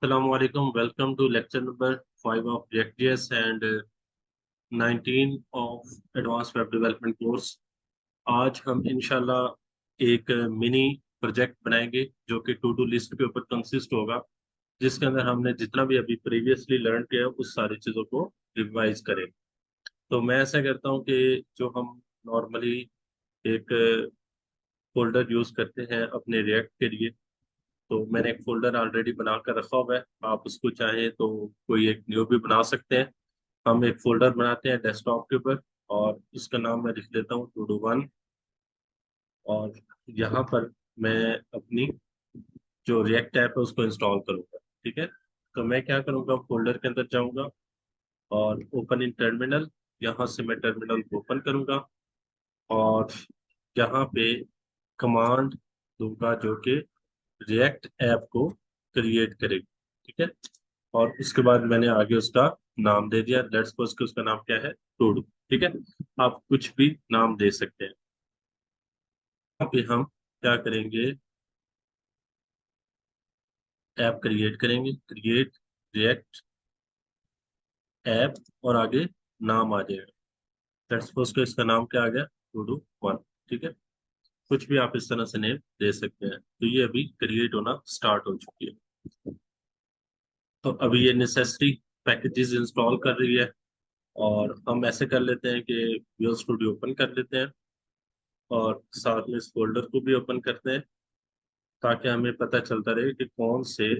Assalamualaikum. Welcome to lecture number 5 of React.js and 19 of Advanced Web Development course. आज हम इंशाल्लाह एक mini project बनाएंगे जो कि टू डू लिस्ट के ऊपर कंसिस्ट होगा, जिसके अंदर हमने जितना भी अभी प्रीवियसली लर्न किया है उस सारी चीज़ों को रिवाइज करेंगे। तो मैं ऐसा करता हूँ कि जो हम नॉर्मली एक फोल्डर यूज करते हैं अपने रिएक्ट के लिए, तो मैंने एक फोल्डर ऑलरेडी बना कर रखा हुआ है। आप उसको चाहें तो कोई एक न्यू भी बना सकते हैं। हम एक फोल्डर बनाते हैं डेस्कटॉप के ऊपर और इसका नाम मैं लिख देता हूँ टू डू वन। और यहाँ पर मैं अपनी जो रिएक्ट ऐप है उसको इंस्टॉल करूंगा। ठीक है, तो मैं क्या करूंगा, फोल्डर के अंदर जाऊंगा और ओपन इन टर्मिनल, यहाँ से मैं टर्मिनल को ओपन करूंगा और यहाँ पे कमांड दूंगा जो कि रिएक्ट ऐप को क्रिएट करेगी। ठीक है, और उसके बाद मैंने आगे उसका नाम दे दिया, लेट्स सपोज कि उसका नाम क्या है, टू डू। ठीक है, आप कुछ भी नाम दे सकते हैं। अभी हम क्या करेंगे, ऐप क्रिएट करेंगे, क्रिएट रिएक्ट ऐप और आगे नाम आ जाएगा। लेट्स सपोज कि इसका नाम क्या आ गया, टू डू वन। ठीक है, कुछ भी आप इस तरह से नेम दे सकते हैं। तो ये अभी क्रिएट होना स्टार्ट हो चुकी है। तो अभी ये नेसेसरी पैकेजेस इंस्टॉल कर रही है और हम ऐसे कर लेते हैं कि विजुअल स्टूडियो ओपन कर लेते हैं और साथ में इस फोल्डर को भी ओपन करते हैं ताकि हमें पता चलता रहे कि कौन से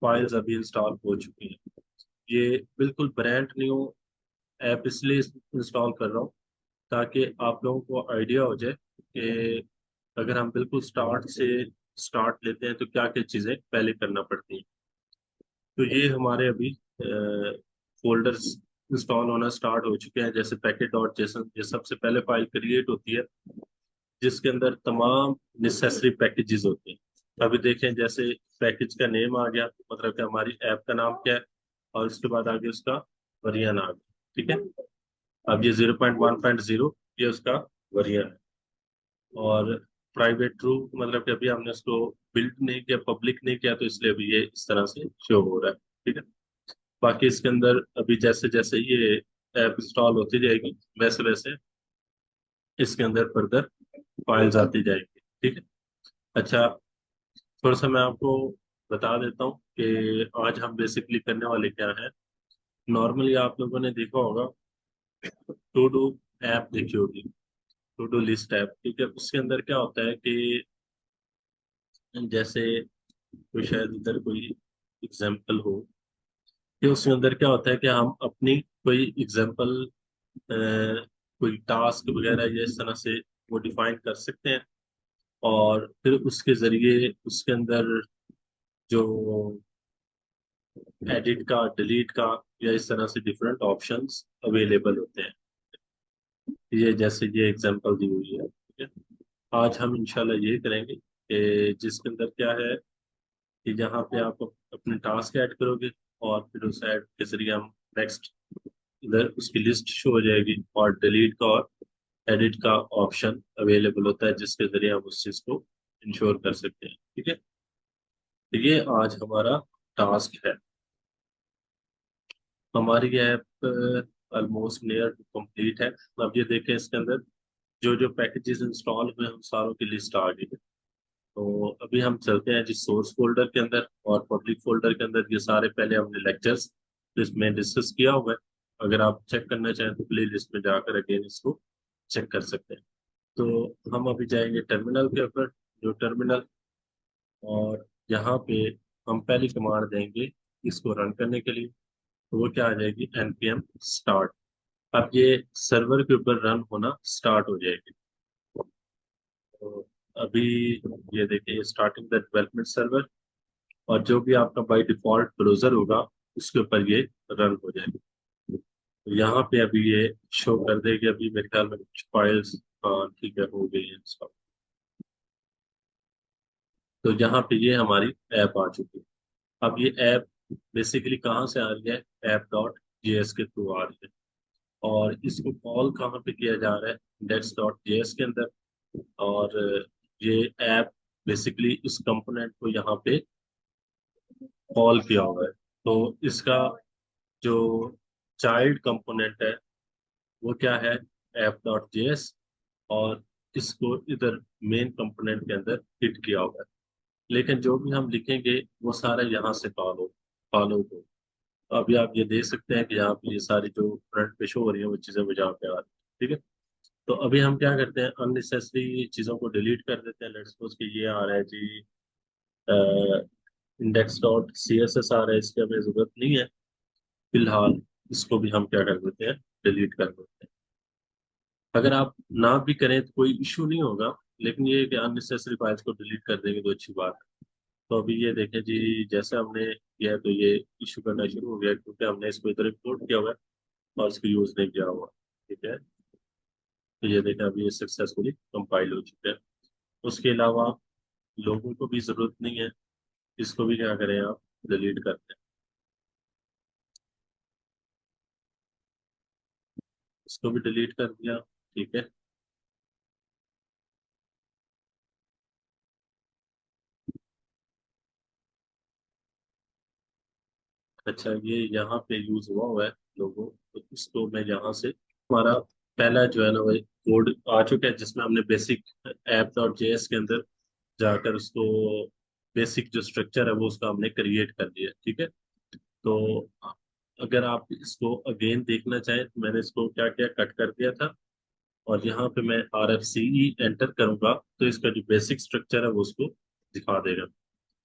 फाइल्स अभी इंस्टॉल हो चुकी हैं। ये बिल्कुल ब्रांड न्यू ऐप इसलिए इंस्टॉल कर रहा हूँ ताकि आप लोगों को आइडिया हो जाए कि अगर हम बिल्कुल स्टार्ट से स्टार्ट लेते हैं तो क्या क्या चीज़ें पहले करना पड़ती हैं। तो ये हमारे अभी फोल्डर्स इंस्टॉल होना स्टार्ट हो चुके हैं। जैसे पैकेट डॉट जेसन, ये सबसे पहले फाइल क्रिएट होती है जिसके अंदर तमाम नेसेसरी पैकेजेस होते हैं। अभी देखें, जैसे पैकेज का नेम आ गया तो मतलब कि हमारी ऐप का नाम क्या है और उसके बाद आगे उसका वर्जन आ गया। ठीक है, अब ये 0.1.0 ये उसका वर्जन है। और प्राइवेट ट्रू मतलब कि अभी हमने उसको बिल्ड नहीं किया, पब्लिक नहीं किया, तो इसलिए अभी ये इस तरह से शो हो रहा है। ठीक है, बाकी इसके अंदर अभी जैसे जैसे ये ऐप इंस्टॉल होती जाएगी वैसे वैसे इसके अंदर फर्दर फाइल्स आती जाएगी। ठीक है, अच्छा, थोड़ा सा मैं आपको बता देता हूँ कि आज हम बेसिकली करने वाले क्या है। नॉर्मली आप लोगों ने देखा होगा, टू डू ऐप देखी होगी, टू डू लिस्ट ऐप। ठीक है, उसके अंदर क्या होता है कि जैसे कोई शायद इधर कोई एग्जाम्पल हो कि उसके अंदर क्या होता है कि हम अपनी कोई एग्जाम्पल, कोई टास्क वगैरह ये इस तरह से वो डिफाइन कर सकते हैं और फिर उसके जरिए उसके अंदर जो एडिट का, डिलीट का या इस तरह से डिफरेंट ऑप्शंस अवेलेबल होते हैं। ये जैसे ये एग्जांपल दी हुई है। ठीक है, आज हम इंशाल्लाह ये करेंगे कि जिसके अंदर क्या है कि जहाँ पे आप अपने टास्क ऐड करोगे और फिर उस ऐड के जरिए हम नेक्स्ट इधर उसकी लिस्ट शो हो जाएगी और डिलीट का और एडिट का ऑप्शन अवेलेबल होता है जिसके जरिए हम उस चीज को इंश्योर कर सकते हैं। ठीक है, तो ये आज हमारा टास्क है। हमारी app almost near to complete है। अब ये देखें, इसके अंदर जो जो पैकेजेस इंस्टॉल हुए हैं उन सारों की लिस्ट आ गई है। तो अभी हम चलते हैं जिस सोर्स फोल्डर के अंदर और पब्लिक फोल्डर के अंदर। ये सारे पहले हमने लेक्चर्स इसमें डिस्कस किया हुआ है। अगर आप चेक करना चाहें तो प्ले लिस्ट में जाकर अगेन इसको चेक कर सकते हैं। तो हम अभी जाएंगे टर्मिनल के ऊपर, जो टर्मिनल, और यहाँ पे हम पहली कमांड देंगे इसको रन करने के लिए। तो वो क्या आ जाएगी, npm स्टार्ट। अब ये सर्वर के ऊपर रन होना स्टार्ट हो जाएगी। तो अभी ये देखिए, स्टार्टिंग द डेवलपमेंट सर्वर, और जो भी आपका बाय डिफॉल्ट ब्राउजर होगा उसके ऊपर ये रन हो जाएगा। तो यहाँ पे अभी ये शो कर देगी। अभी मेरे ख्याल में कुछ फाइल्स, हाँ ठीक है, हो गई है इंस्टॉल। तो यहाँ पे ये हमारी ऐप आ चुकी है। अब ये ऐप बेसिकली कहाँ से आ रही है, ऐप डॉट जेएस के थ्रू आ रही है। और इसको कॉल कहाँ पे किया जा रहा है, इंडेक्स डॉट जेएस के अंदर। और ये ऐप बेसिकली इस कंपोनेंट को यहाँ पे कॉल किया हुआ है। तो इसका जो चाइल्ड कंपोनेंट है वो क्या है, एफ डॉट जेएस, और इसको इधर मेन कंपोनेंट के अंदर हिट किया हुआ है। लेकिन जो भी हम लिखेंगे वो सारा यहाँ से फॉलो फॉलो हो। तो अभी आप ये देख सकते हैं कि यहाँ पे ये सारी जो फ्रंट पे शो हो रही है वो चीजें मुझे यहाँ पे आ रही है। ठीक है। तो अभी हम क्या करते हैं, अननेसेसरी चीजों को डिलीट कर देते हैं। लेट्स सपोज कि ये आ रहा है जी, index dot C S S आ रहा है, इसकी हमें जरूरत नहीं है फिलहाल। इसको भी हम क्या कर देते हैं, डिलीट कर देते हैं। अगर आप ना भी करें तो कोई इशू नहीं होगा, लेकिन ये है कि अननेसेसरी फाइल्स को डिलीट कर देंगे तो अच्छी बात है। तो अभी ये देखें जी, जैसे हमने किया है तो ये इशू करना शुरू हो गया, क्योंकि हमने इसको इधर इंपोर्ट किया हुआ है और इसको यूज नहीं किया हुआ। ठीक है। तो ये देखें अभी ये सक्सेसफुली कंपाइल हो चुका है। उसके अलावा लोगों को भी जरूरत नहीं है, इसको भी क्या करें आप, डिलीट करते हैं। इसको भी डिलीट कर दिया। ठीक है। अच्छा, ये यहाँ पे यूज हुआ है लोगो, तो इसको मैं यहाँ से, हमारा पहला जो है ना वो कोड आ चुका है, जिसमें हमने बेसिक ऐप डॉट जेएस के अंदर जाकर उसको बेसिक जो स्ट्रक्चर है वो उसका हमने क्रिएट कर दिया। ठीक है। तो अगर आप इसको अगेन देखना चाहें तो मैंने इसको क्या किया, कट कर दिया था, और यहाँ पे मैं आर एफ सी ई एंटर करूंगा तो इसका जो बेसिक स्ट्रक्चर है वो उसको दिखा देगा।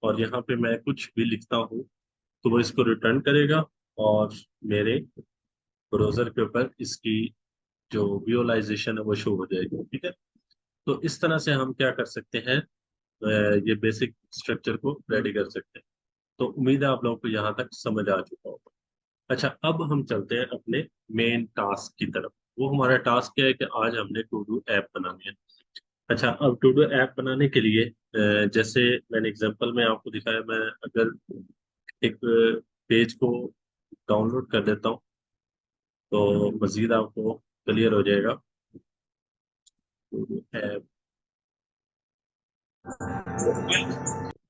और यहाँ पे मैं कुछ भी लिखता हूँ तो वो इसको रिटर्न करेगा, और मेरे ब्राउजर के ऊपर इसकी जो विजुअलाइजेशन है वो शो हो जाएगी। ठीक है। तो इस तरह से हम क्या कर सकते हैं, ये बेसिक स्ट्रक्चर को रेडी कर सकते हैं। तो उम्मीद है आप लोगों को यहाँ तक समझ आ चुका होगा। अच्छा, अब हम चलते हैं अपने मेन टास्क की तरफ। वो हमारा टास्क क्या है कि आज हमने टू डू ऐप बनानी है। अच्छा, अब टू डू ऐप बनाने के लिए जैसे मैंने एग्जांपल में आपको दिखाया, मैं अगर एक पेज को डाउनलोड कर देता हूँ तो मजीद आपको क्लियर हो जाएगा। To do app.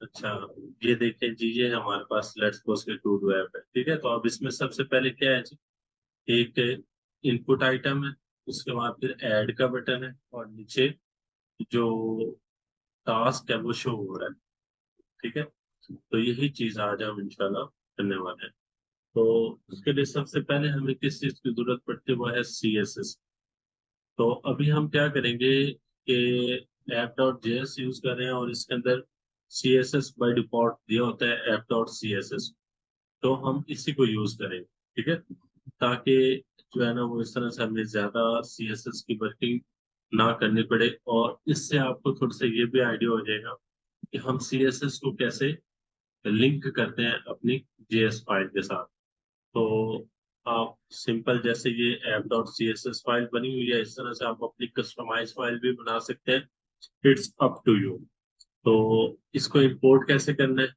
अच्छा, ये देखिए जी, ये हमारे पास लेट्स सपोज के टू डू ऐप है। ठीक है। तो अब इसमें सबसे पहले क्या है जी, एक इनपुट आइटम है, उसके बाद फिर ऐड का बटन है, और नीचे जो टास्क है वो शो हो रहा है। ठीक है। तो यही चीज आज हम इंशाल्लाह करने वाले हैं। तो उसके लिए सबसे पहले हमें किस चीज की जरूरत पड़ती है, वो है सी एस एस। तो अभी हम क्या करेंगे कि ऐप डॉट जेएस यूज कर रहे हैं, और इसके अंदर C S S by default दिया होता है, app dot C S S. तो हम इसी को यूज करेंगे। ठीक है। ताकि जो है ना वो इस तरह से हमें ज्यादा सी एस एस की वर्किंग ना करनी पड़े, और इससे आपको थोड़ा सा ये भी आइडिया हो जाएगा कि हम सी एस एस को कैसे लिंक करते हैं अपनी जेएस फाइल के साथ। तो आप सिंपल जैसे ये app dot C S S file बनी हुई है, इस तरह से आप अपनी कस्टमाइज फाइल भी बना सकते हैं। It's up to you. तो इसको इंपोर्ट कैसे करना है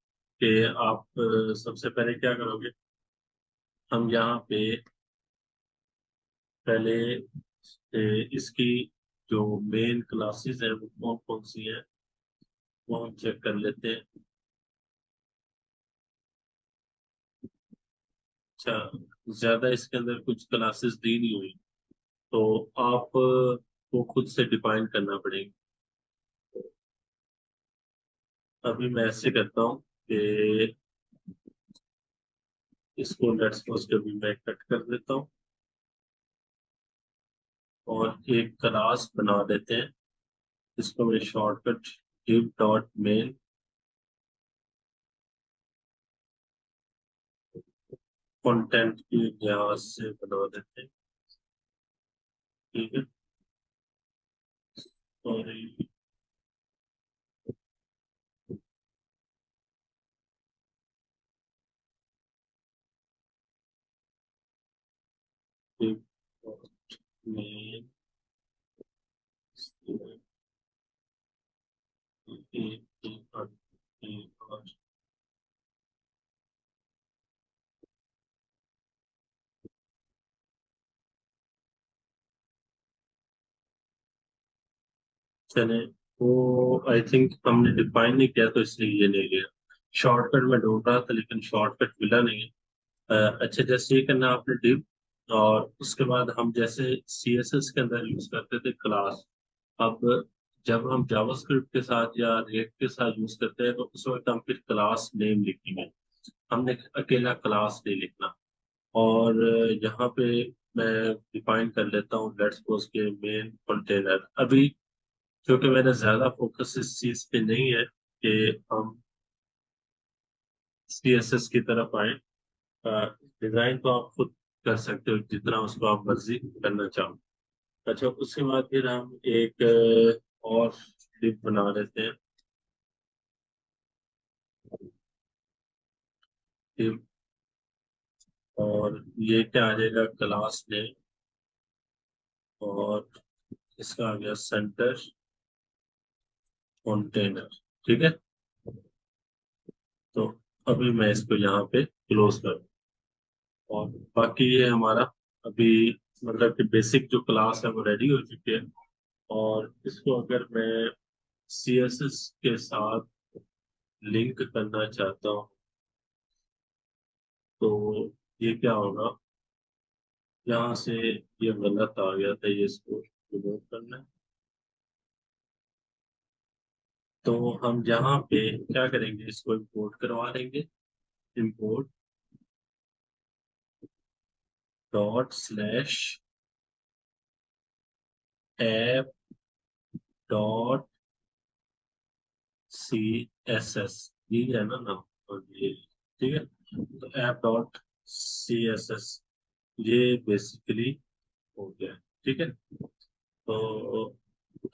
कि आप सबसे पहले क्या करोगे, हम यहाँ पे पहले इसकी जो मेन क्लासेस है वो कौन कौन सी हैं वो हम चेक कर लेते हैं। अच्छा, ज्यादा इसके अंदर कुछ क्लासेस दी नहीं हुई, तो आप को खुद से डिफाइन करना पड़ेगा। अभी मैं ऐसे करता हूँ कि इसको लेट्स सपोज के भी मैं कट कर देता हूँ, और एक क्लास बना देते हैं। इसको मैं shortcut give dot mail content की लिहाज से बना देते हैं। ठीक है। और मेल चले, वो आई थिंक हमने डिफाइन नहीं किया तो इसलिए ये नहीं लिया। शॉर्टकट में ढूंढ रहा था लेकिन शॉर्टकट मिला नहीं है। अच्छा, जैसे ये करना आपने div, और उसके बाद हम जैसे CSS के अंदर यूज करते थे क्लास। अब जब हम जावास्क्रिप्ट के साथ या रिएक्ट के साथ यूज करते हैं तो उस वक्त हम फिर क्लास नेम लिखेंगे। हमने अकेला क्लास नहीं लिखना। और यहाँ पे मैं डिफाइन कर लेता हूँ लेट्स सपोज के मेन कंटेनर। अभी क्योंकि मैंने ज्यादा फोकस इस चीज पे नहीं है कि हम CSS की तरफ आए। डिजाइन तो आप खुद कर सकते हो जितना उसको आप मर्जी करना चाहो। अच्छा, उसके बाद फिर हम एक और डिप बना लेते हैं। div, और ये क्या आ जाएगा, क्लास नेम, और इसका आ गया सेंटर कंटेनर। ठीक है। तो अभी मैं इसको यहाँ पे क्लोज कर दूं। और बाकी ये हमारा अभी मतलब कि बेसिक जो क्लास है वो रेडी हो चुकी है। और इसको अगर मैं CSS के साथ लिंक करना चाहता हूँ तो ये क्या होगा, यहाँ से ये गलत आ गया था, ये इसको रिमूव करना है। तो हम यहाँ पे क्या करेंगे, इसको इंपोर्ट करवा लेंगे। Import dot slash app dot CSS, ये है ना नाम, और ये ठीक है। तो ऐप डॉट CSS ये बेसिकली हो गया। ठीक है। तो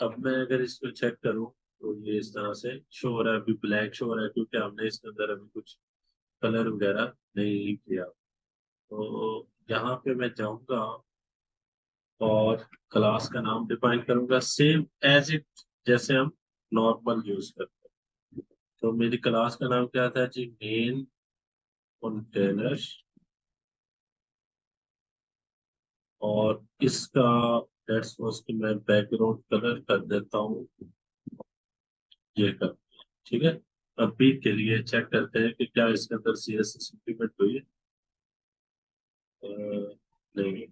अब मैं अगर इसको चेक करूं तो ये इस तरह से शो हो रहा है, अभी ब्लैक शो हो रहा है क्योंकि हमने इसके अंदर अभी कुछ कलर वगैरह नहीं किया। तो यहाँ पे मैं जाऊंगा और क्लास का नाम डिफाइन करूंगा सेम एज इट, जैसे हम नॉर्मल यूज करते हैं। तो मेरी क्लास का नाम क्या था जी, मेन कंटेनर। और इसका लेट्स सपोज कि मैं बैकग्राउंड कलर कर देता हूँ ये कर, ठीक है। अभी के लिए चेक करते हैं कि क्या इसके अंदर CSS इंप्लीमेंट हुई है। अ, नहीं।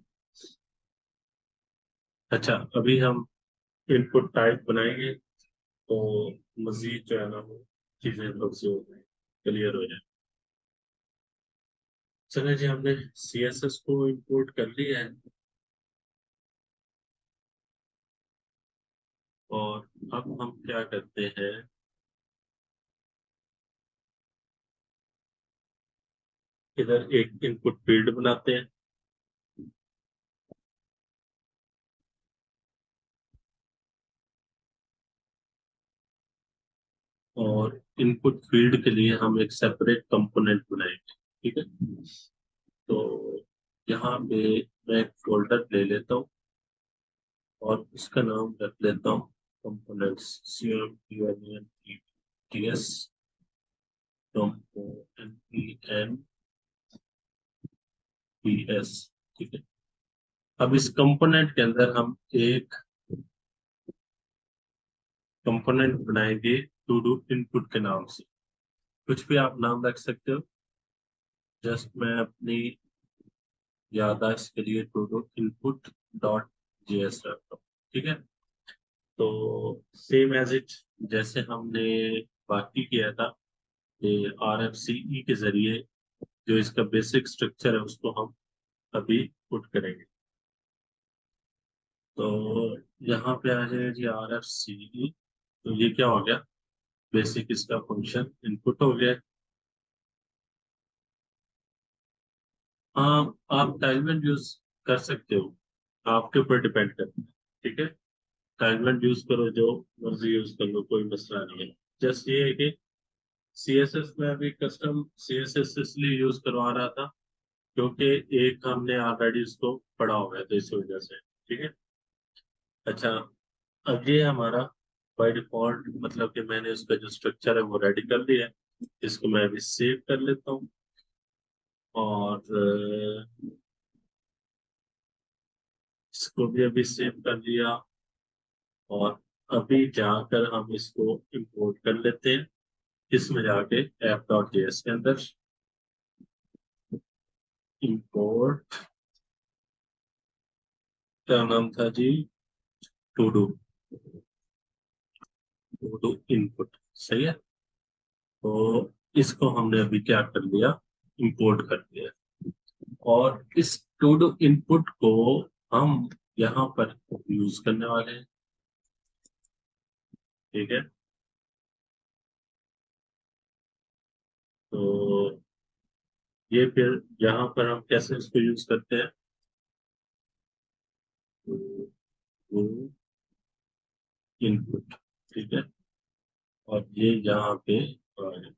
अच्छा, अभी हम इनपुट टाइप बनाएंगे तो मजीद जो है ना वो चीजें थोड़ी सी हो जाए, क्लियर हो जाए। चले जी, हमने CSS को इंपोर्ट कर लिया है। और अब हम क्या करते हैं, इधर एक इनपुट फील्ड बनाते हैं। और इनपुट फील्ड के लिए हम एक सेपरेट कंपोनेंट बनाएंगे। ठीक है। तो यहाँ पे मैं एक फोल्डर ले लेता हूँ और उसका नाम रख लेता हूँ कंपोनेंट्स, COMPONENTS, COMPONENTS। ठीक है। अब इस कंपोनेंट के अंदर हम एक कंपोनेंट बनाएंगे टू डू इनपुट के नाम से। कुछ भी आप नाम रख सकते हो, जस्ट मैं अपनी याददाश्त के लिए to do input dot JS रखता हूँ। ठीक है। तो सेम एज इट, जैसे हमने बाकी किया था कि RFCE के जरिए जो इसका बेसिक स्ट्रक्चर है उसको हम अभी पुट करेंगे। तो यहाँ पे आ जाएगा जी RFCE। तो ये क्या हो गया, बेसिक इसका फंक्शन इनपुट हो गया। हाँ, आप टाइलमेंट यूज कर सकते हो, आपके ऊपर डिपेंड करता है। ठीक है। टाइलमेंट यूज करो, जो मर्जी यूज कर लो, कोई मसला नहीं है। जस्ट ये है कि CSS में अभी कस्टम CSS इसलिए यूज करवा रहा था क्योंकि एक हमने ऑलरेडी उसको पढ़ा हुआ है, तो इस वजह से। ठीक है। अच्छा, अब ये हमारा बाय डिफॉल्ट मतलब कि मैंने उसका जो स्ट्रक्चर है वो रेडी कर लिया है। इसको मैं अभी सेव कर लेता हूँ। और इसको भी अभी सेव कर लिया। और अभी जाकर हम इसको इंपोर्ट कर लेते हैं। इसमें जाके app.js के अंदर इंपोर्ट, क्या नाम था जी, to do, to do input, सही है। तो इसको हमने अभी क्या कर लिया, इंपोर्ट कर दिया। और इस टू डू इनपुट को हम यहाँ पर यूज करने वाले हैं, ठीक है। तो ये फिर यहाँ पर हम कैसे इसको यूज करते हैं, इनपुट, ठीक है। और ये यहाँ पे आ गया।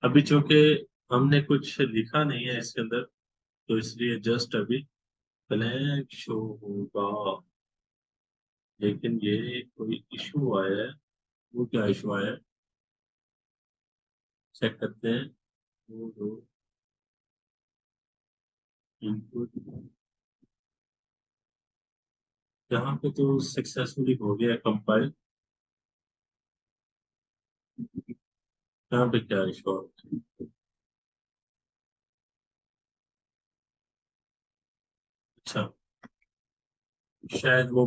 अभी चूंकि हमने कुछ लिखा नहीं है इसके अंदर, तो इसलिए जस्ट अभी ब्लैंक शो होगा। लेकिन ये कोई इशू आया है, वो क्या इशू आया है, चेक करते हैं। वो दो इनपुट, यहाँ पे तो सक्सेसफुली हो गया कंपाइल। यहाँ पे क्या इशू है, अच्छा, शायद वो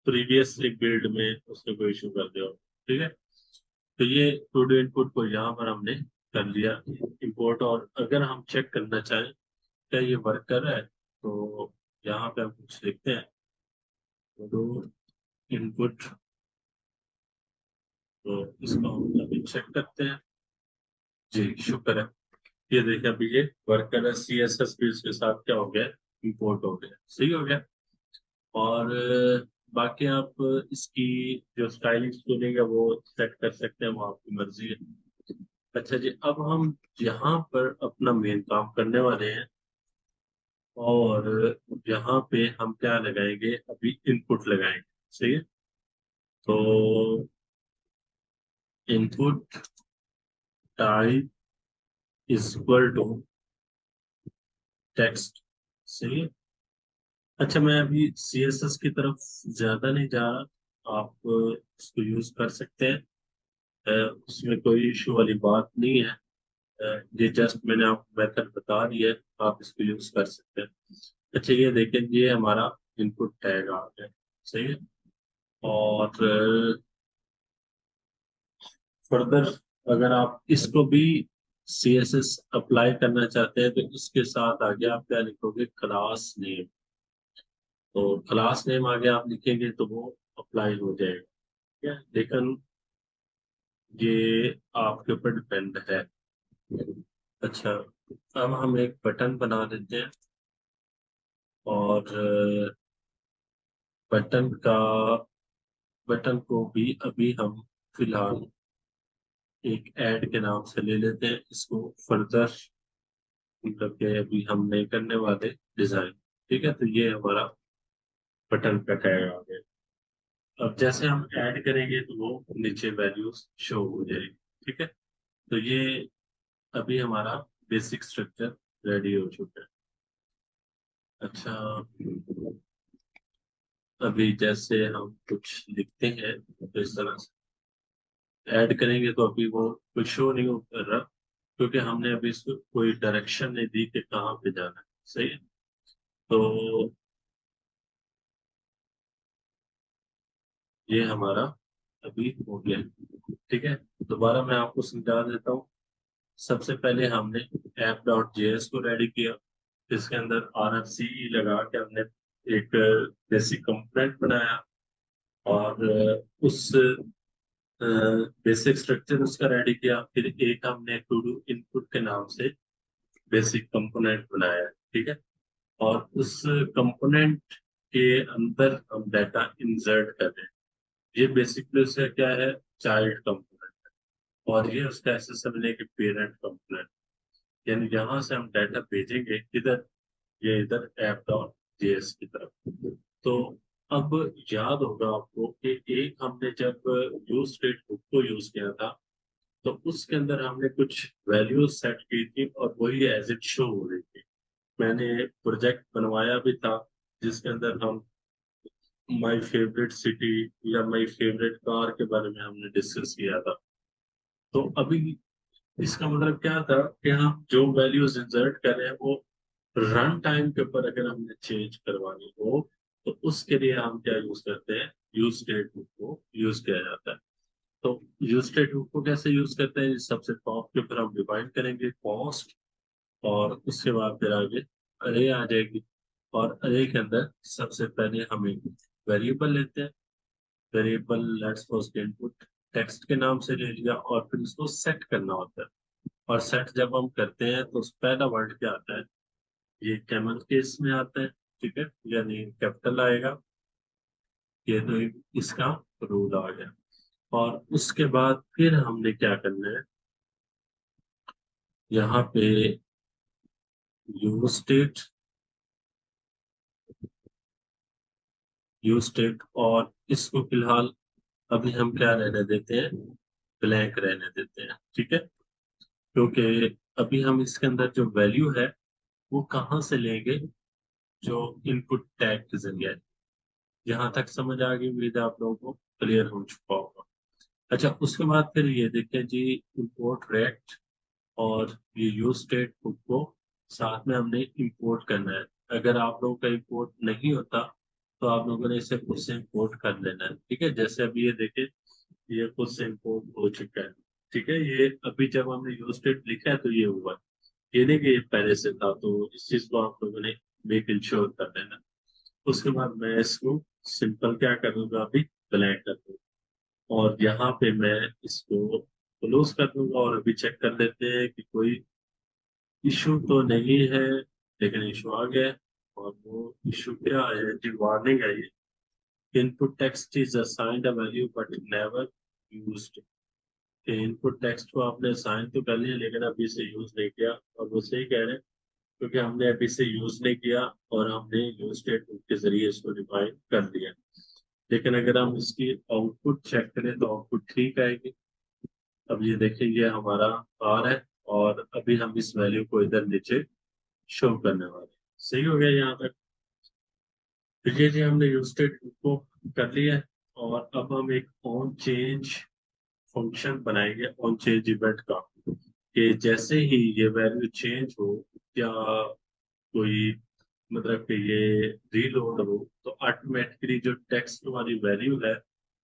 प्रीवियसली बिल्ड में उसने कोई इशू कर दिया हो, ठीक है। तो ये टू डू इनपुट को यहाँ पर हमने कर लिया इंपोर्ट। और अगर हम चेक करना चाहें क्या ये वर्क कर रहा है, तो यहाँ पे हम कुछ लिखते हैं, टू डू इनपुट। तो इसको हम अभी चेक करते हैं, जी शुक्र है। ये देखिए अभी ये वर्क कर रहा है, सी एस एस भी इसके साथ क्या हो गया, इंपोर्ट हो गया, सही हो गया। और बाकी आप इसकी जो स्टाइलिंग चुनेंगे वो सेट कर सकते हैं, वो आपकी मर्जी है। अच्छा जी, अब हम यहाँ पर अपना मेन काम करने वाले हैं। और यहाँ पे हम क्या लगाएंगे, अभी इनपुट लगाएंगे, सही है। तो input type is equal to text, सही है। अच्छा, मैं अभी CSS की तरफ ज्यादा नहीं जा रहा, आप इसको यूज कर सकते हैं। उसमें कोई इशू वाली बात नहीं है। ये जस्ट मैंने आपको मेथड बता दिया है, आप इसको यूज कर सकते हैं। अच्छा, ये देखें, ये हमारा इनपुट टैग आ गया, सही है। और फर्दर अगर आप इसको भी CSS अप्लाई करना चाहते हैं, तो इसके साथ आगे आप क्या लिखोगे, क्लास नेम। तो क्लास नेम आगे आप लिखेंगे तो वो अप्लाई हो जाएगा, ठीक है। लेकिन ये आपके ऊपर डिपेंड है। अच्छा, अब हम एक बटन बना देते हैं। और बटन का बटन को भी अभी हम फिलहाल एक ऐड के नाम से ले लेते हैं, इसको फर्दर मतलब कि अभी हम नहीं करने वाले डिजाइन, ठीक है। तो ये हमारा बटन का टैग आ गया। अब जैसे हम ऐड करेंगे तो वो नीचे वैल्यूज शो हो जाएगी, ठीक है। तो ये अभी हमारा बेसिक स्ट्रक्चर रेडी हो चुका है। अच्छा, अभी जैसे हम कुछ लिखते हैं तो इस तरह से ऐड करेंगे, तो अभी वो कुछ शो नहीं कर रहा, क्योंकि हमने अभी इसको कोई डायरेक्शन नहीं दी कि कहाँ पे जाना है, सही है। तो ये हमारा अभी हो गया, ठीक है। दोबारा मैं आपको समझा देता हूँ। सबसे पहले हमने app.js को रेडी किया, इसके अंदर RFC लगा के हमने एक बेसिक कंपोनेंट बनाया। और उस बेसिक स्ट्रक्चर उसका रेडी किया, फिर एक हमने टू डू इनपुट के नाम से बेसिक कंपोनेंट बनाया, ठीक है। और उस कंपोनेंट के अंदर हम डाटा इंसर्ट कर रहे हैं। ये बेसिकली उसका क्या है, चाइल्ड कंपोनेंट। और ये उसका SSL है कि पेरेंट कंपोनेंट। यानी यहाँ से हम डाटा भेजेंगे किधर, ये इधर app.js की तरफ। तो अब याद होगा आपको कि एक हमने जब यूज स्टेट बुक को यूज किया था, तो उसके अंदर हमने कुछ वैल्यूज सेट की थी और वही एज इट शो हो रही थी। मैंने प्रोजेक्ट बनवाया भी था, जिसके अंदर हम माय फेवरेट सिटी या माय फेवरेट कार के बारे में हमने डिस्कस किया था। तो अभी इसका मतलब क्या था कि हम जो वैल्यूज इंसर्ट कर रहे हैं वो रन टाइम के ऊपर अगर हमने चेंज करवानी हो तो उसके लिए हम क्या यूज करते हैं, यूज स्टेट बुक को यूज किया जाता है। तो यूज स्टेट बुक को कैसे यूज करते हैं, सबसे टॉप के ऊपर हम डिफाइन करेंगे कॉस्ट, और उसके बाद फिर आगे अरे आ जाएगी, और अरे के अंदर सबसे पहले हम एक वेरिएबल लेते हैं। Variable let's suppose input text के नाम से ले लिया, और फिर उसको सेट करना होता है। और सेट जब हम करते हैं तो उस पहला वर्ड क्या आता है, ये कैमल केस में आता है, ठीक है, यानी कैपिटल आएगा। ये तो इसका रूल आ गया। और उसके बाद फिर हमने क्या करना है, यहाँ पे यूज स्टेट, यूज स्टेट, और इसको फिलहाल अभी हम क्या रहने देते हैं, ब्लैंक रहने देते हैं, ठीक है। क्योंकि अभी हम इसके अंदर जो वैल्यू है वो कहाँ से लेंगे, जो इनपुट टैग के जरिए। यहाँ तक समझ आ गई, उम्मीद है आप लोगों को क्लियर हो चुका होगा। अच्छा, उसके बाद फिर ये देखते हैं जी, इंपोर्ट रेक्ट और ये यूज स्टेट बुक को साथ में हमने इंपोर्ट करना है। अगर आप लोगों का इंपोर्ट नहीं होता तो आप लोगों ने इसे खुद से इंपोर्ट कर लेना है, ठीक है। जैसे अभी ये देखें, ये खुद से इंपोर्ट हो चुका है, ठीक है। ये अभी जब हमने यूज स्टेट लिखा है तो ये हुआ, ये नहीं कि ये पहले से था, तो इस चीज को आप लोगों ने मेक इंश्योर कर देना। उसके बाद मैं इसको सिंपल क्या करूंगा, अभी ब्लैंक कर दूंगा, और यहाँ पे मैं इसको क्लोज कर दूंगा। और अभी चेक कर लेते हैं कि कोई इशू तो नहीं है, लेकिन इशू आ गया है। और वो इशू क्या है जी, वार्निंग है ये, input text is assigned a value but never used. Input text को आपने असाइन तो कर लिया लेकिन अभी इसे यूज नहीं किया, और वो सही कह रहे हैं, क्योंकि हमने अभी इसे यूज नहीं किया और हमने यूज स्टेटमेंट के जरिए इसको डिफाइन कर दिया। लेकिन अगर हम इसकी आउटपुट चेक करें तो आउटपुट ठीक आएगी। अब ये देखिए, ये हमारा आर है, और अभी हम इस वैल्यू को इधर नीचे शो करने वाले हैं। सही हो गया यहाँ तक। तो ये जी हमने यूज स्टेट को कर लिया है। और अब हम एक ऑन चेंज फंक्शन बनाएंगे, ऑन चेंज इवेंट का, कि जैसे ही ये वैल्यू चेंज हो या कोई मतलब कि ये रीलोड हो तो ऑटोमेटिकली जो टेक्स्ट वाली वैल्यू है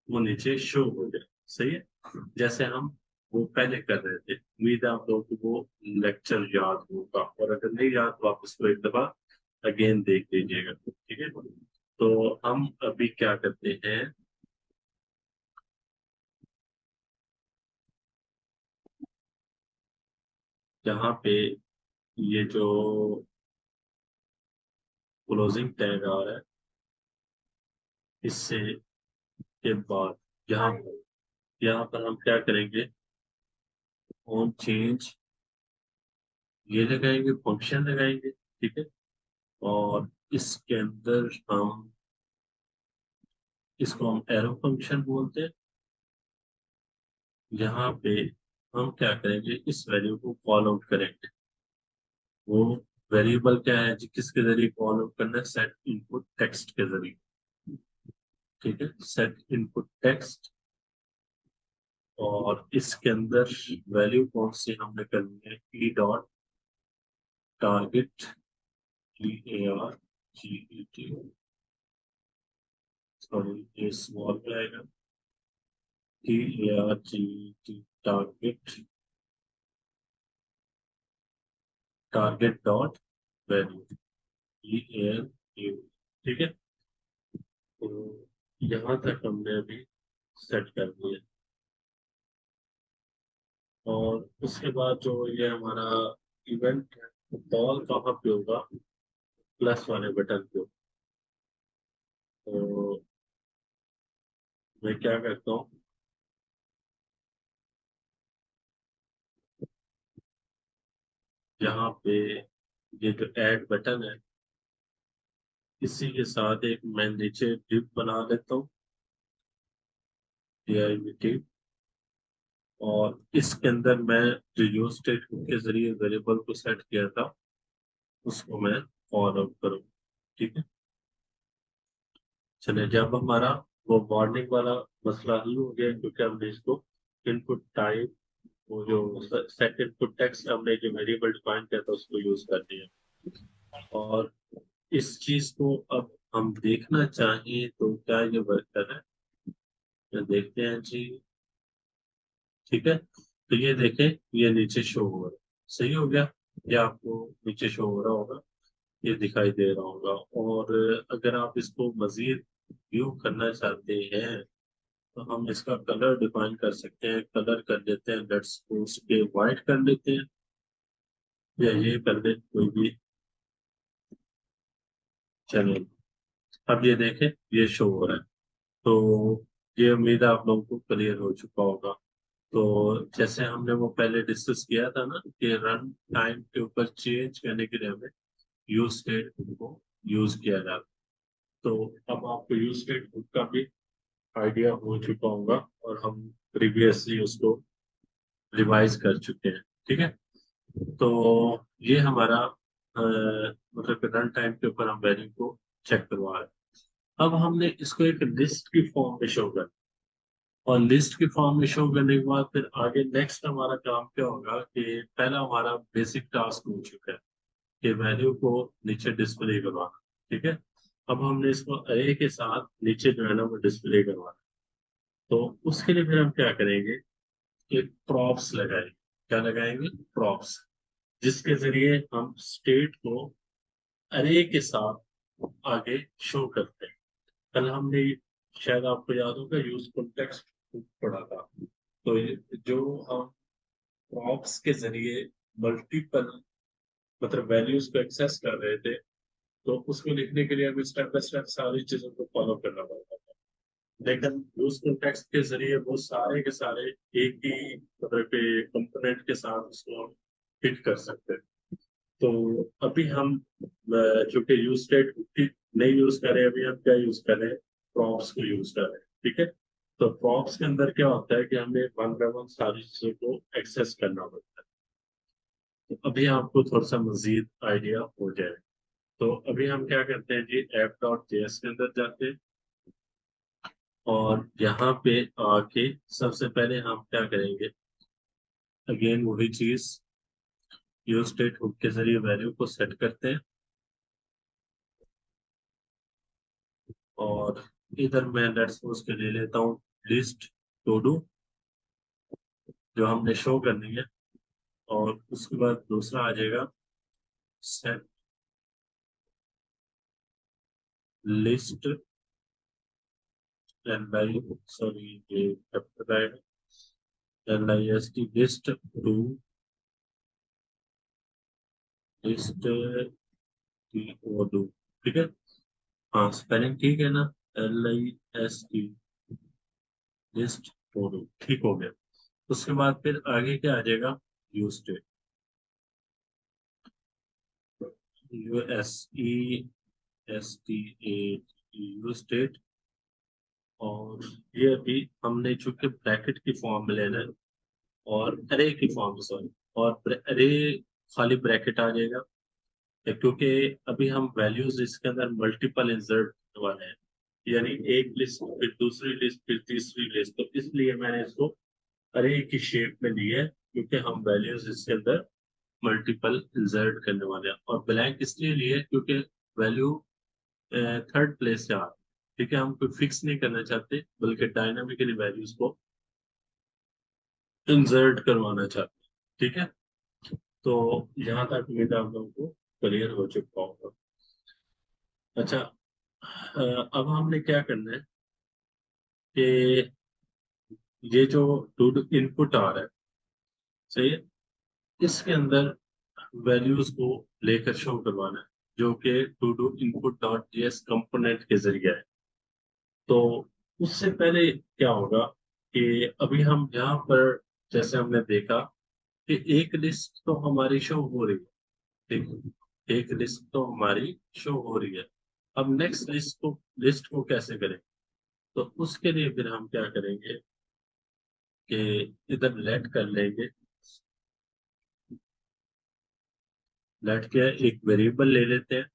वो नीचे शो हो जाए। सही है, जैसे हम वो पहले कर रहे थे। उम्मीद है आप लोगों को वो लेक्चर याद होगा, और अगर नहीं याद तो आप इसको एक दफा अगेन देख लीजिएगा, ठीक है। तो हम अभी क्या करते हैं, यहाँ पे ये जो क्लोजिंग टैग आ रहा है, इससे के बाद यहाँ पर हम क्या करेंगे, ऑन चेंज ये लगाएंगे, फंक्शन लगाएंगे, ठीक है। और इसके अंदर हम इसको हम एरो फंक्शन बोलते हैं। यहाँ पे हम क्या करेंगे, इस वैल्यू को कॉल आउट करेंगे। वो वेरिएबल क्या है जी, किसके जरिए कॉल आउट करना है, सेट इनपुट टेक्स्ट के जरिए, ठीक है, सेट इनपुट टेक्स्ट। और इसके अंदर वैल्यू कौन सी हमने करनी है, E dot target, T A R G E T, sorry ये स्मॉल में आएगा, T A R G E T, target, target dot value, E L U, ठीक है। तो यहाँ तक हमने अभी सेट कर दिया। और उसके बाद जो ये हमारा इवेंट है, बॉल कहाँ पे होगा, प्लस वाले बटन पे। तो मैं क्या करता हूँ, यहाँ पे ये जो ऐड बटन है, इसी के साथ एक मैं नीचे डिप बना लेता हूँ, div, और इसके अंदर मैं जो यूज स्टेटमेंट के जरिए वेरिएबल को सेट किया था उसको मैं फॉलो करूँ, ठीक है। चलिए, जब हमारा वो वार्निंग वाला मसला हल हो गया, क्योंकि हमने इसको इनपुट टाइप वो जो सेट इनपुट टेक्स्ट हमने जो वेरिएबल डिफाइन किया था उसको यूज कर दिया। और इस चीज को अब हम देखना चाहें तो क्या ये वर्क कर रहा है, तो देखते हैं जी। ठीक है, तो ये देखें, ये नीचे शो हो रहा है। सही हो गया, ये आपको नीचे शो हो रहा होगा, ये दिखाई दे रहा होगा। और अगर आप इसको मजीद व्यू करना चाहते हैं तो हम इसका कलर डिफाइन कर सकते हैं। कलर कर देते हैं, लेट्स सपोज के वाइट कर लेते हैं, या ये कर दे कोई भी। चलिए, अब ये देखें, ये शो हो रहा है। तो ये उम्मीद है आप लोगों को क्लियर हो चुका होगा। तो जैसे हमने वो पहले डिस्कस किया था ना कि रन टाइम के ऊपर चेंज करने के लिए हमें यूज स्टेट को यूज किया जाता है। तो अब आपको यूज स्टेट का भी आइडिया हो चुका होगा, और हम प्रीवियसली उसको रिवाइज कर चुके हैं। ठीक है, तो ये हमारा मतलब रन टाइम के ऊपर हम वैल्यू को चेक करवा रहे हैं। अब हमने इसको एक लिस्ट की फॉर्म में शो कर, और लिस्ट की फॉर्म में शो करने के बाद फिर आगे नेक्स्ट हमारा काम क्या होगा कि पहला हमारा बेसिक टास्क हो चुका है कि वैल्यू को नीचे डिस्प्ले करवाना। ठीक है, अब हमने इसको अरे के साथ नीचे जो है ना वो डिस्प्ले करवाना। तो उसके लिए फिर हम क्या करेंगे, एक प्रॉप्स लगाएंगे। क्या लगाएंगे? प्रॉप्स, जिसके जरिए हम स्टेट को अरे के साथ आगे शो करते हैं। कल हमने, शायद आपको याद होगा, यूज कॉन्टेक्स्ट पढ़ा था। तो जो हम प्रॉप्स के जरिए मल्टीपल मतलब वैल्यूज को एक्सेस कर रहे थे, तो उसको लिखने के लिए हमें स्टेप बाय स्टेप सारी चीजों को फॉलो करना पड़ता था। लेकिन यूज कॉन्टेक्स्ट के जरिए वो सारे के सारे एक ही मतलब के कंपोनेंट के साथ उसको हम फिट कर सकते हैं। तो अभी हम चूंकि यूज स्टेट नहीं यूज कर रहे, अभी हम क्या यूज कर रहे हैं, प्रॉप्स को यूज कर रहे हैं। ठीक है, तो प्रॉप्स के अंदर क्या होता है कि हमें वन बाय वन सारी चीजों को एक्सेस करना पड़ता है। तो अभी आपको थोड़ा सा मजीद आइडिया हो जाए। तो अभी हम क्या करते हैं जी, एप डॉट जेएस के अंदर जाते हैं, और यहाँ पे आके सबसे पहले हम क्या करेंगे, अगेन वही चीज, यूज स्टेट हुक के जरिए वैल्यू को सेट करते हैं। और इधर मैं लेट्स सपोज के ले लेता हूँ लिस्ट टू डू, जो हमने शो करनी है। और उसके बाद दूसरा आ जाएगा set list L I, sorry ये capital L I S T, list to list T O do. ठीक है, हाँ स्पेलिंग ठीक है ना, L I S T list to do, ठीक हो गया। उसके बाद फिर आगे क्या आ जाएगा, use U S E S T A use state. और ये अभी हमने चूंकि ब्रैकेट की फॉर्म में लेना है, और अरे की फॉर्म, सॉरी, और अरे खाली ब्रैकेट आ जाएगा। क्योंकि अभी हम वैल्यूज इसके अंदर मल्टीपल इंसर्ट वाले हैं, यानी एक लिस्ट फिर दूसरी लिस्ट फिर तीसरी लिस्ट, तो इसलिए मैंने इसको अरे की शेप में ली है, क्योंकि हम वैल्यूज इसके अंदर मल्टीपल इंसर्ट करने वाले हैं। और ब्लैंक इसलिए लिए क्योंकि वैल्यू थर्ड प्लेस से आ रही है। ठीक है, हम कोई फिक्स नहीं करना चाहते, बल्कि डायनामिकली वैल्यूज को इंसर्ट करवाना चाहते हैं। ठीक है, तो यहाँ तक उम्मीद है आप लोगों को क्लियर हो चुका होगा। अच्छा, अब हमने क्या करना है कि ये जो टू इनपुट आ रहा है, सही है, इसके अंदर वैल्यूज को लेकर शो करवाना है, जो कि to do input dot JS component के जरिए है। तो उससे पहले क्या होगा कि अभी हम यहाँ पर, जैसे हमने देखा कि एक लिस्ट तो हमारी शो हो रही है, ठीक, एक लिस्ट तो हमारी शो हो रही है। अब नेक्स्ट लिस्ट को कैसे करें, तो उसके लिए फिर हम क्या करेंगे कि इधर लेट कर लेंगे। लेट के एक वेरिएबल ले लेते हैं,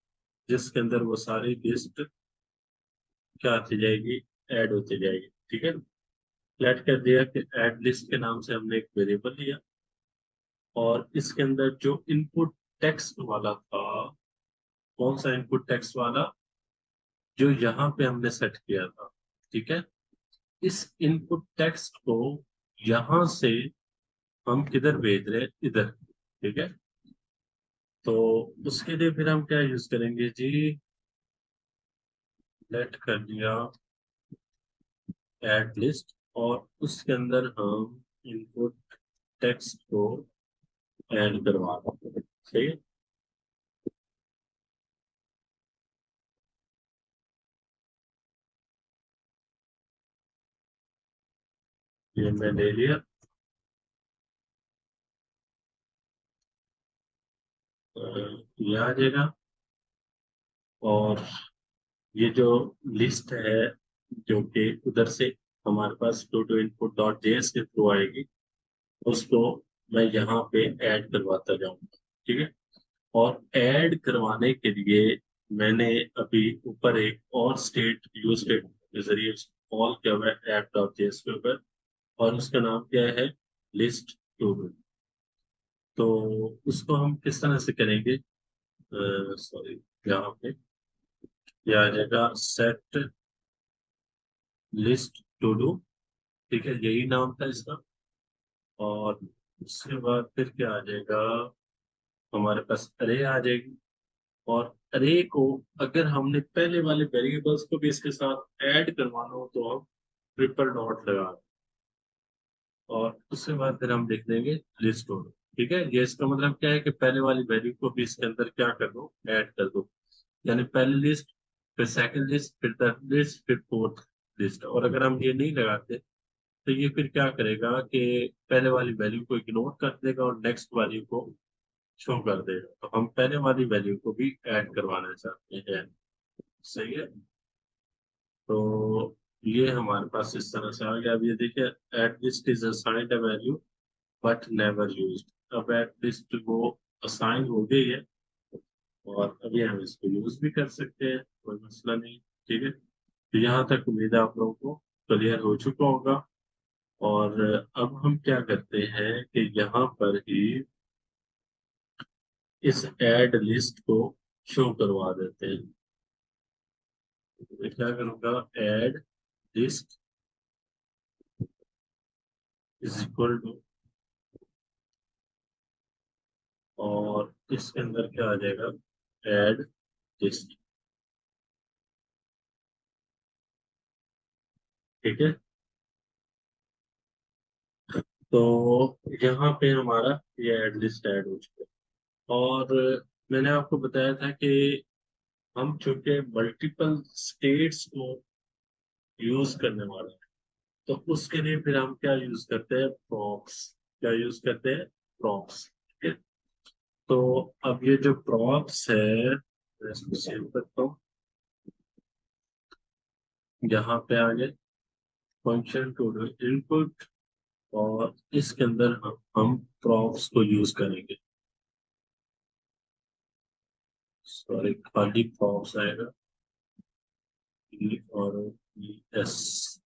जिसके अंदर वो सारी लिस्ट क्या आती जाएगी, ऐड होती जाएगी। ठीक है, लेट कर दिया कि एड लिस्ट के नाम से हमने एक वेरिएबल लिया, और इसके अंदर जो इनपुट टेक्स्ट वाला था, कौन सा इनपुट टेक्स्ट वाला, जो यहाँ पे हमने सेट किया था, ठीक है, इस इनपुट टेक्स्ट को यहां से हम किधर भेज रहे हैं, इधर, ठीक है। तो उसके लिए फिर हम क्या यूज करेंगे जी, लेट कर दिया ऐड लिस्ट, और उसके अंदर हम इनपुट टेक्स्ट को ऐड करवा देंगे, ठीक है। ये मैं ले लिया, ये आ जाएगा। और ये जो लिस्ट है, जो कि उधर से हमारे पास to do input dot JS के थ्रू आएगी, उसको मैं यहाँ पे ऐड करवाता जाऊंगा, ठीक है। और ऐड करवाने के लिए मैंने अभी ऊपर एक और स्टेट यूज स्टेट के जरिए कॉल किया हुआ है ऐड डॉट जेएस के ऊपर, और उसका नाम क्या है, लिस्ट टू। तो उसको हम किस तरह से करेंगे, सॉरी, यहाँ पे ये आ जाएगा सेट लिस्ट टू डू, ठीक है, यही नाम था इसका। और उसके बाद फिर क्या आ जाएगा, हमारे पास अरे आ जाएगी। और अरे को अगर हमने पहले वाले वेरिएबल्स को भी इसके साथ ऐड करवाना हो तो हम ट्रिपल डॉट लगा दें। और उसके बाद फिर हम लिख देंगे लिस्ट डॉट, ठीक है। ये इसका मतलब क्या है कि पहले वाली वैल्यू को भी इसके अंदर क्या कर दो, ऐड कर दो। यानी पहली लिस्ट, फिर सेकंड लिस्ट, फिर थर्ड लिस्ट, फिर फोर्थ लिस्ट। और अगर हम ये नहीं लगाते तो ये फिर क्या करेगा कि पहले वाली वैल्यू को इग्नोर कर देगा और नेक्स्ट वैल्यू को शो कर देगा। तो हम पहले वाली वैल्यू को भी ऐड करवाना चाहते हैं, सही है। तो ये हमारे पास इस तरह से आ गया। अब ये देखिए, at least is assigned a value but never used. अब एट लिस्ट वो असाइन हो गई है, और अभी हम इसको यूज भी कर सकते हैं, कोई मसला नहीं, ठीक है। तो यहाँ तक उम्मीद है आप लोगों को क्लियर हो चुका होगा। और अब हम क्या करते हैं कि यहाँ पर ही इस ऐड लिस्ट को शो करवा देते हैं। मैं क्या करूँगा, add list is equal to, और इसके अंदर क्या आ जाएगा, ऐड लिस्ट, ठीक है। तो यहाँ पे हमारा ये ऐड लिस्ट ऐड हो चुका है। और मैंने आपको बताया था कि हम चूंकि मल्टीपल स्टेट्स को यूज करने वाले हैं, तो उसके लिए फिर हम क्या यूज करते हैं, प्रॉक्स। क्या यूज करते हैं, प्रॉक्स, ठीक है। तो अब ये जो प्रॉक्स है, मैं इसको सेव करता हूँ, यहाँ पे आगे फंक्शन टू डू इनपुट, और इसके अंदर हम प्रॉक्स को यूज करेंगे। सॉरी, खाली प्रॉक्स आएगा, ई और ई एस,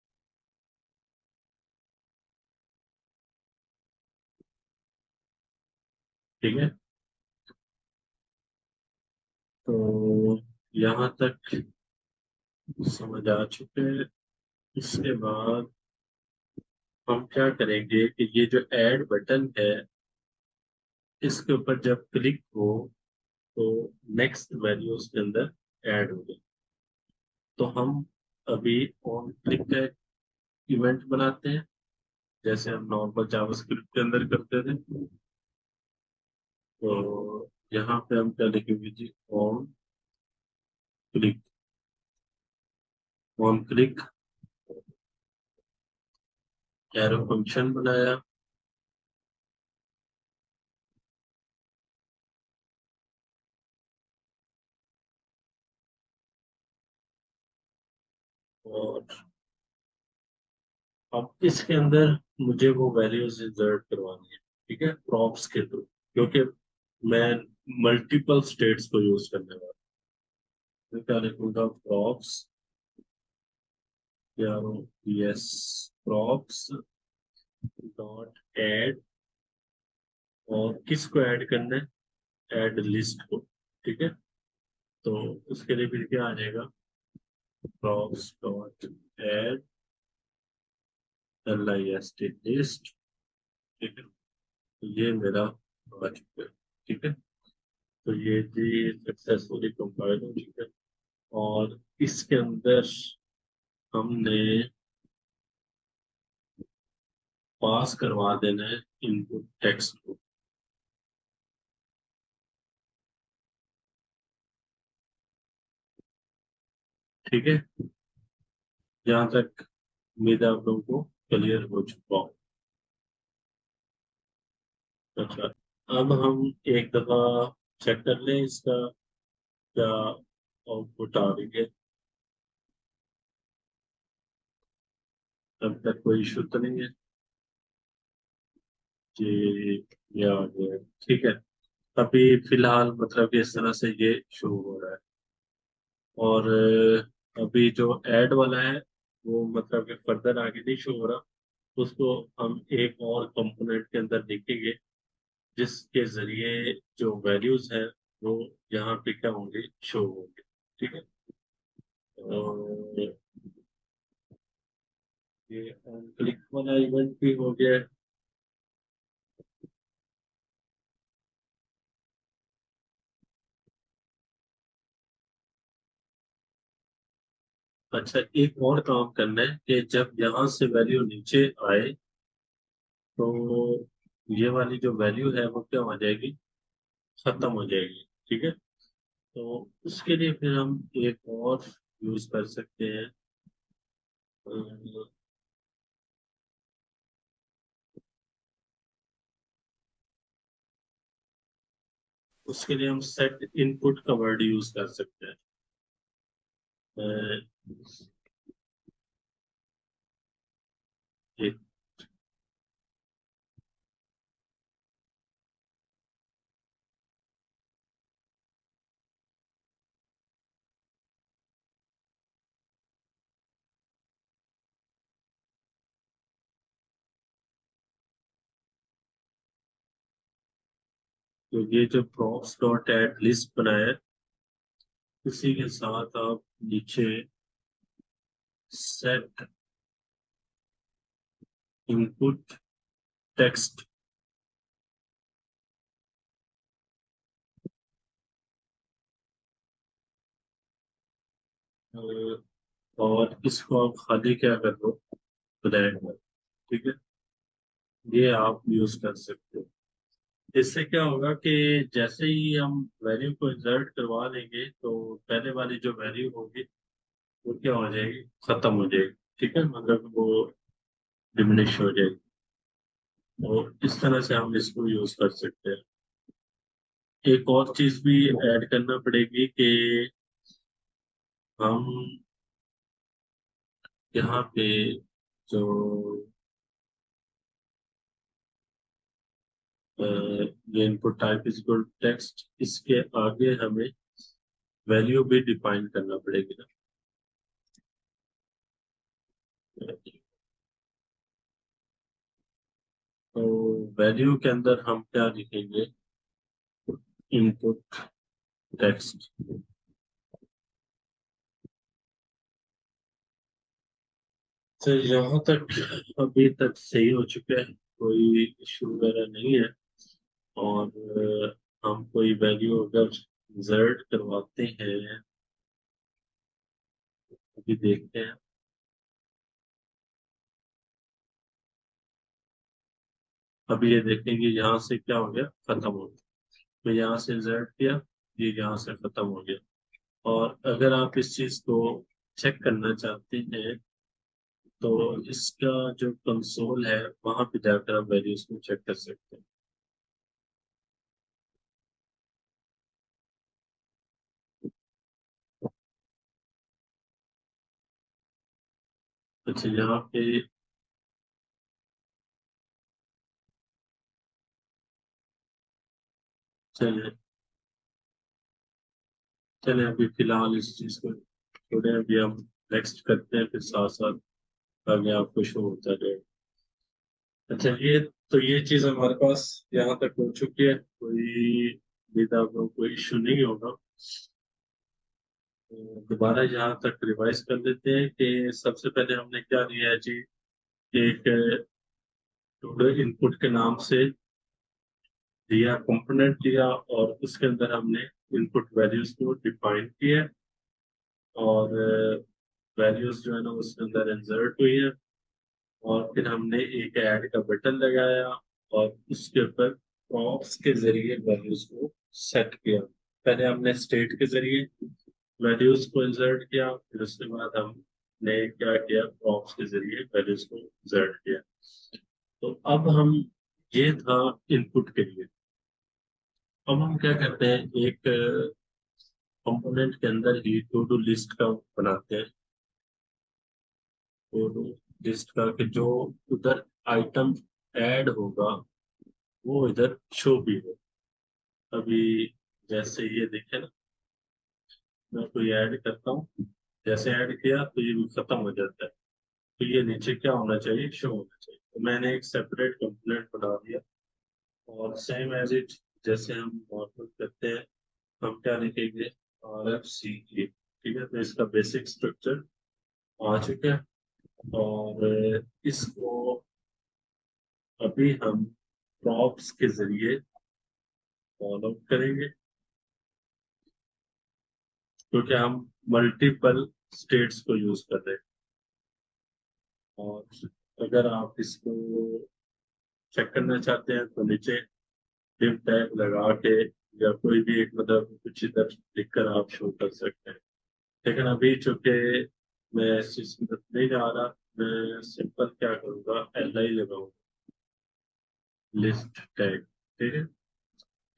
ठीक है। तो यहाँ तक समझ आ चुके हैं। इसके बाद हम क्या करेंगे कि ये जो ऐड बटन है, इसके ऊपर जब क्लिक हो तो नेक्स्ट वैल्यू उसके अंदर ऐड हो गई। तो हम अभी ऑन क्लिक का इवेंट बनाते हैं, जैसे हम नॉर्मल जावास्क्रिप्ट के अंदर करते थे। तो यहाँ पे हम क्या लिखेंगे जी, on click, on click arrow function बनाया, और अब इसके अंदर मुझे वो वैल्यूज इंसर्ट करवानी है, ठीक है, प्रॉप्स के थ्रू, क्योंकि मैं मल्टीपल स्टेट्स को यूज करने वाला हूँ। तो क्या लिखूंगा, प्रॉप्स, या यस, प्रॉप्स डॉट ऐड, और किसको ऐड करना है, ऐड लिस्ट को। ठीक है, तो उसके लिए फिर क्या आ जाएगा, props dot add list list. ठीक है, तो ये मेरा आ चुका है। ठीक है, तो ये जी सक्सेसफुली कंपाइल हो चुका है। और इसके अंदर हमने पास करवा देना है इनपुट टेक्स्ट को। ठीक है, यहाँ तक उम्मीद है आप लोगों को क्लियर हो चुका हो। अच्छा, अब हम एक दफा चेक कर लें इसका क्या आउटपुट आ रही है। तब तक कोई इशू तो नहीं है कि ये आ गया। ठीक है, अभी फिलहाल मतलब कि इस तरह से ये शुरू हो रहा है। और अभी जो ऐड वाला है वो मतलब कि फर्दर आगे नहीं शो हो रहा। उसको हम एक और कंपोनेंट के अंदर देखेंगे, जिसके जरिए जो वैल्यूज है वो यहाँ पे क्या होंगे, शो होंगे। ठीक है, और ये क्लिक वाला इवेंट भी हो गया है। अच्छा, एक और काम करना है कि जब यहाँ से वैल्यू नीचे आए तो ये वाली जो वैल्यू है वो क्या हो जाएगी, खत्म हो जाएगी। ठीक है, तो उसके लिए फिर हम एक और यूज कर सकते हैं। अ, उसके लिए हम सेट इनपुट का वर्ड यूज कर सकते हैं। अ, एक तो ये जो प्रॉप्स डॉट एट लिस्ट बनाया है, उसी के साथ आप नीचे सेट इनपुट टेक्स्ट, और इसको आप खाली क्या कर दो, ब्लैंक में। ठीक है, ये आप यूज कर सकते हो। इससे क्या होगा कि जैसे ही हम वैल्यू को इंसर्ट करवा देंगे तो पहले वाली जो वैल्यू होगी वो क्या हो जाएगी, खत्म हो जाएगी। ठीक है, मतलब वो डिमिनिश हो जाएगी। और इस तरह से हम इसको यूज कर सकते हैं। एक और चीज भी ऐड करना पड़ेगी कि हम यहाँ पे जो ये input type is equal text, इसके आगे हमें वैल्यू भी डिफाइन करना पड़ेगी ना। तो वैल्यू के अंदर हम क्या लिखेंगे, इनपुट टेक्स्ट। तो यहाँ तक अभी तक सही हो चुका है, कोई इशू वगैरह नहीं है। और हम कोई वैल्यू अगर इंसर्ट करवाते हैं, अभी देखते हैं। अभी ये देखेंगे यहाँ से क्या हो गया, खत्म हो गया। तो यहाँ से इंसर्ट किया, ये यहाँ से खत्म हो गया। और अगर आप इस चीज को चेक करना चाहते हैं तो इसका जो कंसोल है वहां पे जाकर आप वैल्यूज को चेक कर सकते हैं। अच्छा, यहाँ पे चले चले अभी फिलहाल इस चीज को छोड़े, अभी हम नेक्स्ट करते हैं फिर साथ साथ आगे आपको शो होता है। अच्छा ये चीज हमारे पास यहाँ तक हो चुकी है, कोई विदा को कोई इश्यू नहीं होगा। तो दोबारा यहाँ तक रिवाइज कर लेते हैं कि सबसे पहले हमने क्या लिया है जी। एक टूडे इनपुट के नाम से दिया, कंपोनेंट दिया, और उसके अंदर हमने इनपुट वैल्यूज को डिफाइन किया, और वैल्यूज जो है ना उसके अंदर इंसर्ट हुई है। और फिर हमने एक ऐड का बटन लगाया, और उसके ऊपर प्रॉप्स के जरिए वैल्यूज को सेट किया। पहले हमने स्टेट के जरिए वैल्यूज को इंसर्ट किया, फिर उसके बाद हमने क्या किया, प्रॉप्स के जरिए वैल्यूज को इंसर्ट किया। तो अब हम, ये था इनपुट के लिए। अब हम क्या करते हैं, एक कंपोनेंट के अंदर ही टू डू लिस्ट का बनाते हैं। टू डू लिस्ट का कि जो उधर आइटम ऐड होगा वो इधर शो भी हो। अभी जैसे ये देखे ना, मैं कोई ऐड करता हूँ, जैसे ऐड किया तो ये भी खत्म हो जाता है। तो ये नीचे क्या होना चाहिए, शो होना चाहिए। तो मैंने एक सेपरेट कंपोनेंट बना दिया, और सेम एज इट जैसे हम नॉर्मल करते हैं, हम क्या लिखेंगे, RFCE। ठीक है, तो इसका बेसिक स्ट्रक्चर आ चुका है। और इसको अभी हम प्रॉप्स के जरिए फॉलो करेंगे, क्योंकि हम मल्टीपल स्टेट्स को यूज कर रहे हैं। और अगर आप इसको चेक करना चाहते हैं तो नीचे डिव टैग लगा के, या कोई भी एक मतलब कुछ इधर लिखकर आप शो कर सकते हैं। लेकिन अभी चूंकि मैं इस चीज की तरफ नहीं जा रहा, मैं सिंपल क्या करूँगा, LI लगाऊंगा, लिस्ट टैग। ठीक है,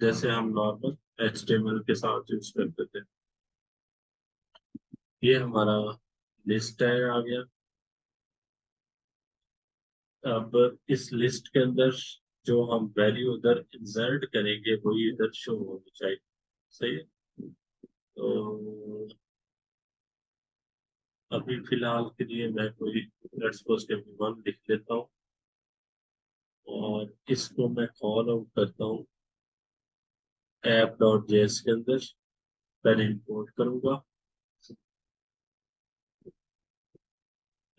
जैसे हम नॉर्मल HTML के साथ यूज करते थे। ये हमारा लिस्ट टैग आ गया। अब इस लिस्ट के अंदर जो हम वैल्यू उधर इंसर्ट करेंगे वही इधर शो होनी चाहिए। सही है। तो अभी फिलहाल के लिए मैं कोई लेट्स सपोज के 1 लिख लेता हूँ, और इसको मैं कॉल आउट करता हूँ app.js के अंदर। पहले इंपोर्ट करूंगा।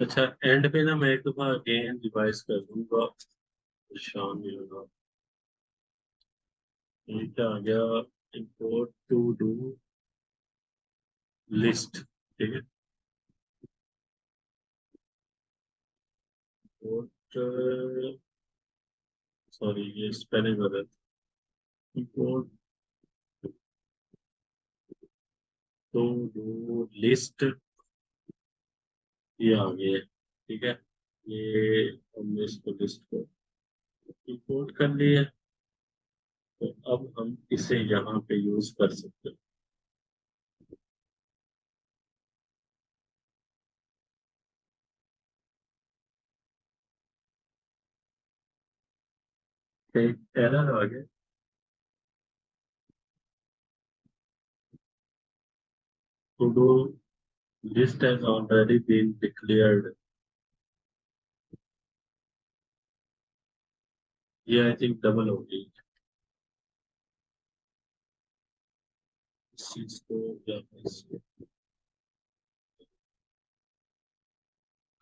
अच्छा, एंड पे ना मैं एक दफा अगेन रिवाइज कर दूंगा, परेशान नहीं होगा। ये क्या आ गया, इंपोर्ट टू डू लिस्ट। ठीक है, इंपोर्ट, सॉरी ये स्पेलिंग गलत। इंपोर्ट टू डू लिस्ट, ये आ गया। ठीक है, ये हमने इसको लिस्ट को इंपोर्ट कर लिया। तो अब हम इसे यहाँ पे यूज कर सकते हैं। एक एरर आ गया, to do list has already been declared। ये आई थिंक डबल होगी इस चीज को, या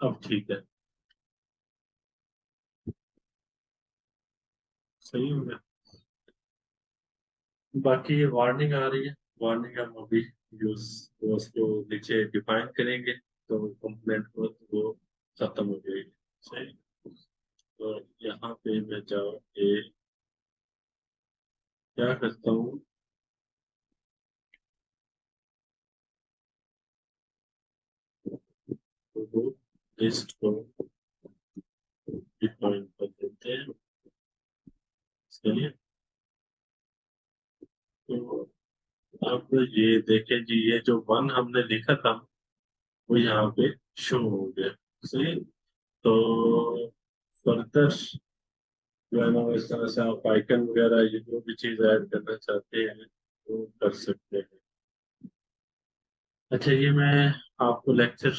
अब ठीक है, सही हो गया। बाकी ये वार्निंग आ रही है, वार्निंग हम अभी यूज उसको नीचे डिफाइन करेंगे, तो कंप्लेंट को तो वो खत्म हो जाएगी। सही। तो यहाँ पे मैं जाके क्या करता हूँ, तो वो लिस्ट को डिफाइन कर देते हैं इसके लिए। तो अब ये देखें जी, ये जो 1 हमने लिखा था वो यहाँ पे शो हो गया। सही। तो फर्दर जो है ना, इस तरह से आप आइकन वगैरह ये जो भी चीज ऐड करना चाहते हैं वो कर सकते हैं। अच्छा, ये मैं आपको लेक्चर